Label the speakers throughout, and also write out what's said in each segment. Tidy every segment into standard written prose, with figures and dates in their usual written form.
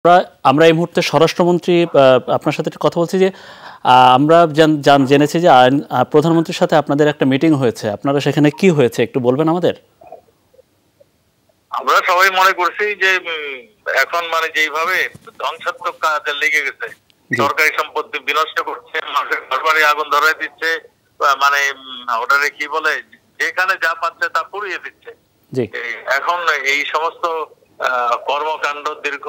Speaker 1: আমরা এই মুহূর্তে স্বরাষ্ট্রমন্ত্রী আপনার সাথে কথা বলছি যে আমরা জেনেছি যে প্রধানমন্ত্রীর সাথে আপনাদের একটা মিটিং হয়েছে, আপনারা সেখানে কি হয়েছে একটু বলবেন আমাদের?
Speaker 2: আমরা সবাই মনে করছি যে এখন মানে যেইভাবে ধ্বংসাত্মক কাজে লেগে গেছে, সরকারি সম্পত্তি বিনষ্ট করছে, মানুষের ঘরবাড়ি আগুন ধরাই দিচ্ছে, মানে ওটারে কি বলে যেখানে যা পাচ্ছে তা পুড়িয়ে দিচ্ছে। এখন এই সমস্ত কর্মকাণ্ড দীর্ঘ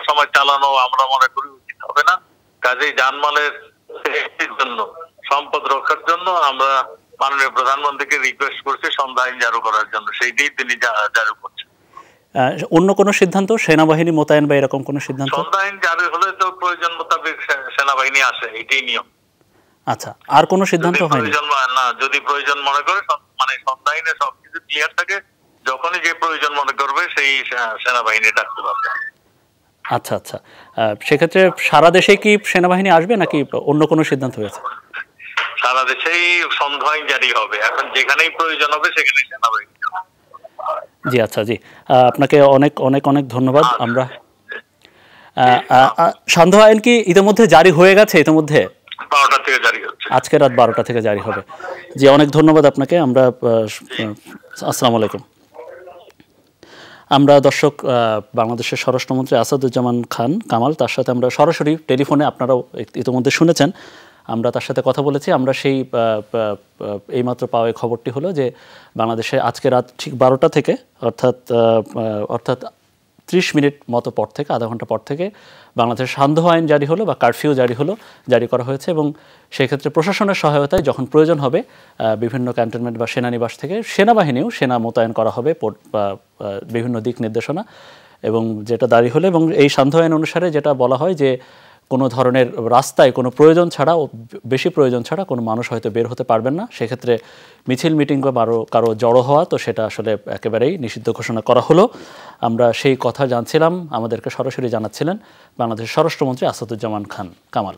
Speaker 2: সময় চালানো আমরা মনে করি উচিত হবে না। কাজেই জানমালের জন্য, সম্পদ রক্ষার জন্য আমরা মাননীয় প্রধানমন্ত্রীকে রিকোয়েস্ট করছি সন্ধ্যা আইন জারি করার জন্য, সেইটাই তিনি জারি করছেন।
Speaker 1: অন্য কোন সিদ্ধান্ত, সেনাবাহিনী মোতায়েন বা এরকম কোন সিদ্ধান্ত?
Speaker 2: সন্ধ্যা আইন জারি হলে তো প্রয়োজন মোতাবেক সেনাবাহিনী আসে, এটাই নিয়ম।
Speaker 1: আচ্ছা, আর কোন সিদ্ধান্ত হয়নি?
Speaker 2: না, যদি প্রয়োজন মনে করে, মানে সন্ধ্যা আইনে সবকিছু ক্লিয়ার থাকে, যখনই যে প্রয়োজন মনে করবে সেই সেনাবাহিনী ডাকতে পারবে।
Speaker 1: আচ্ছা আচ্ছা, সেক্ষেত্রে সারা দেশে কি সেনাবাহিনী আসবে নাকি অন্য কোনো সিদ্ধান্ত হয়েছে?
Speaker 2: সারা দেশেই সন্ধ্যা আইন জারি হবে, এখন যেখানেই প্রয়োজন হবে সেখানেই সেনাবাহিনী।
Speaker 1: জি আচ্ছা, জি আপনাকে অনেক অনেক অনেক ধন্যবাদ। আমরা সন্ধ্যা আইন কি ইতিমধ্যে জারি হয়ে গেছে? ইতিমধ্যে
Speaker 2: 12টা থেকে জারি হচ্ছে,
Speaker 1: আজকে রাত 12টা থেকে জারি হবে। জি অনেক ধন্যবাদ আপনাকে। আমরা আসসালামু আলাইকুম। আমরা দর্শক বাংলাদেশের স্বরাষ্ট্রমন্ত্রী আসাদুজ্জামান খান কামাল, তার সাথে আমরা সরাসরি টেলিফোনে, আপনারাও ইতিমধ্যে শুনেছেন, আমরা তার সাথে কথা বলেছি। আমরা সেই এইমাত্র পাওয়া খবরটি হলো যে বাংলাদেশে আজকে রাত ঠিক 12টা থেকে অর্থাৎ 30 মিনিট মতো পর থেকে, আধা ঘন্টা পর থেকে বাংলাদেশের সান্ধ্য আইন জারি হলো বা কারফিউ জারি করা হয়েছে। এবং সেক্ষেত্রে প্রশাসনের সহায়তায় যখন প্রয়োজন হবে বিভিন্ন ক্যান্টনমেন্ট বা সেনানিবাস থেকে সেনাবাহিনীও মোতায়েন করা হবে বা বিভিন্ন দিক নির্দেশনা এবং যেটা দাঁড়ি হলো। এবং এই সান্ধ্য আইন অনুসারে যেটা বলা হয় যে কোনো ধরনের রাস্তায় কোনো প্রয়োজন ছাড়া, বেশি প্রয়োজন ছাড়া কোনো মানুষ হয়তো বের হতে পারবেন না। সেক্ষেত্রে মিছিল মিটিং বা কারো জড়ো হওয়া, তো সেটা আসলে একেবারেই নিষিদ্ধ ঘোষণা করা হলো। আমরা সেই কথা জানছিলাম, আমাদেরকে সরাসরি জানাচ্ছিলেন বাংলাদেশের স্বরাষ্ট্রমন্ত্রী আসাদুজ্জামান খান কামাল।